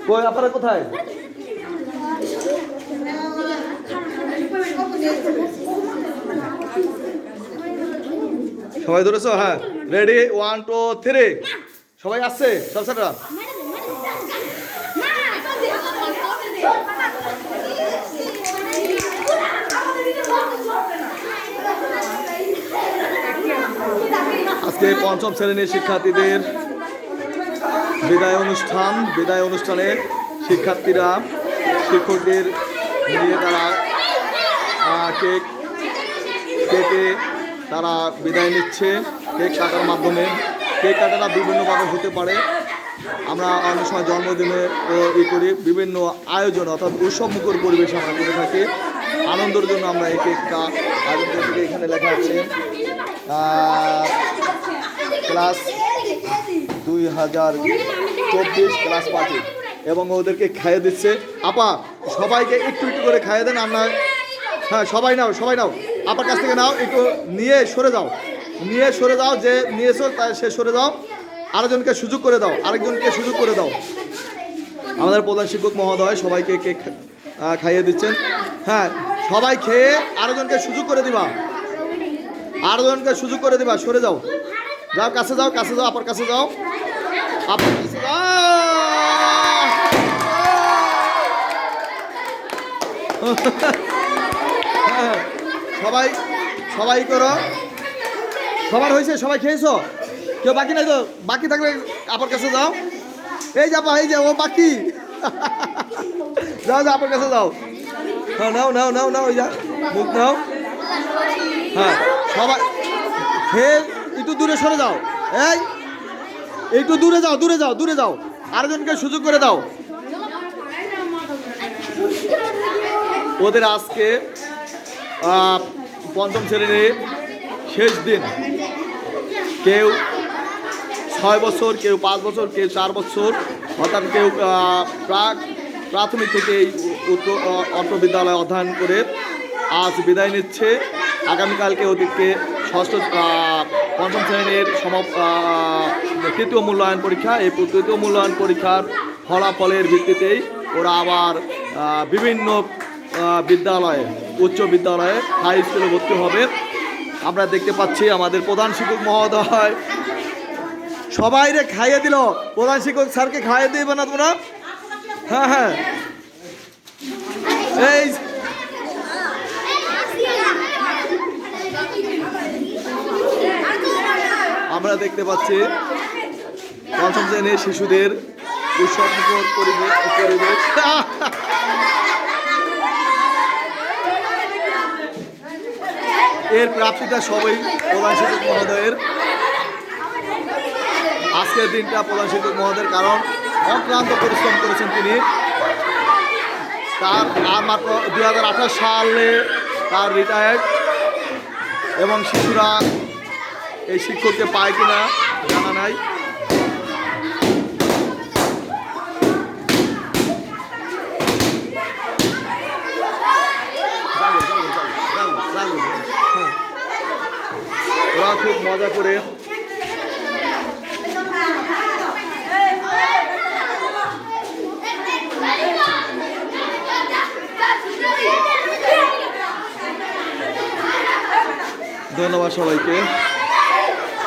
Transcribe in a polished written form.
কই আপনারা কোথায়? সবাই ধরেছো? হ্যাঁ, রেডি, 1 2 3। সবাই আসছে সব ছাত্ররা? আজকে পঞ্চম শ্রেণীর শিক্ষার্থীদের বিদায় অনুষ্ঠানে শিক্ষার্থীরা শিক্ষকদের নিয়ে তারা কেক কেটে তারা বিদায় নিচ্ছে। কেক কাটার মাধ্যমে, কেক কাটাটা বিভিন্নভাবে হতে পারে। আমরা অনেক সময় জন্মদিনে করি, বিভিন্ন আয়োজন অর্থাৎ উৎসবমুখর পরিবেশে আমরা করে থাকি। আনন্দের জন্য আমরা এই কেকটা আয়োজন করে থাকি। এখানে লেখা আছে ক্লাস 2024 ক্লাস পার্টি, এবং ওদেরকে খাইয়ে দিচ্ছে। আপা, সবাইকে একটু একটু করে খাইয়ে দেন। আমরা হ্যাঁ, সবাই নাও আপার কাছ থেকে নাও, একটু নিয়ে সরে যাও, যে নিয়েছো তাই সে সরে যাও। আরেকজনকে সুযোগ করে দাও, আমাদের প্রধান শিক্ষক মহোদয় সবাইকে কেক খাইয়ে দিচ্ছেন। হ্যাঁ, সবাই খেয়ে আরেকজনকে সুযোগ করে দিবা, সরে যাও, কাছে যাও, আপার কাছে যাও, সবাই করো। সবার হয়েছে? সবাই খেয়েছো? কেউ বাকি নাই তো? বাকি থাকলে আপার কাছে যাও। এই যে ও বাকি, যাও আপার কাছে যাও। হ্যাঁ, নাও ওই যা মুখ নাও। হ্যাঁ, সবাই খেয়ে একটু দূরে সরে যাও। একটু দূরে যাও, আরেকজনকে সুযোগ করে দাও। ওদের আজকে পঞ্চম শ্রেণীর শেষ দিন। কেউ 6 বছর, কেউ 5 বছর, কেউ 4 বছর, অর্থাৎ কেউ প্রাথমিক থেকে অর্থ বিদ্যালয়ে অধ্যয়ন করে আজ বিদায় নিচ্ছে। আগামীকালকে ওদেরকে পঞ্চম শ্রেণীর তৃতীয় মূল্যায়ন পরীক্ষা। এই তৃতীয় মূল্যায়ন পরীক্ষার ফলাফলের ভিত্তিতেই ওরা আবার বিভিন্ন বিদ্যালয়ে, উচ্চ বিদ্যালয়ে, হাই স্কুলে ভর্তি হবে। আমরা দেখতে পাচ্ছি আমাদের প্রধান শিক্ষক মহোদয় সবাই খাইয়ে দিল। প্রধান শিক্ষক স্যারকে খাইয়ে দিবে না তোমরা? হ্যাঁ, এই আমরা দেখতে পাচ্ছি পঞ্চম শ্রেণীর শিশুদের উৎসবমুখর পরিবেশ। এর প্রাপ্তিটা সবাই প্রধান শিক্ষক মহোদয়ের। আজকের দিনটা প্রধান শিক্ষক মহোদয়ের, কারণ অক্লান্ত পরিশ্রম করেছেন তিনি। তার মাত্র 2028 সালে তার রিটায়ার্ড, এবং শিশুরা এই শিক্ষককে পায় কিনা জানা নাই। ওরা খুব মজা করে ধন্যবাদ সবাইকে।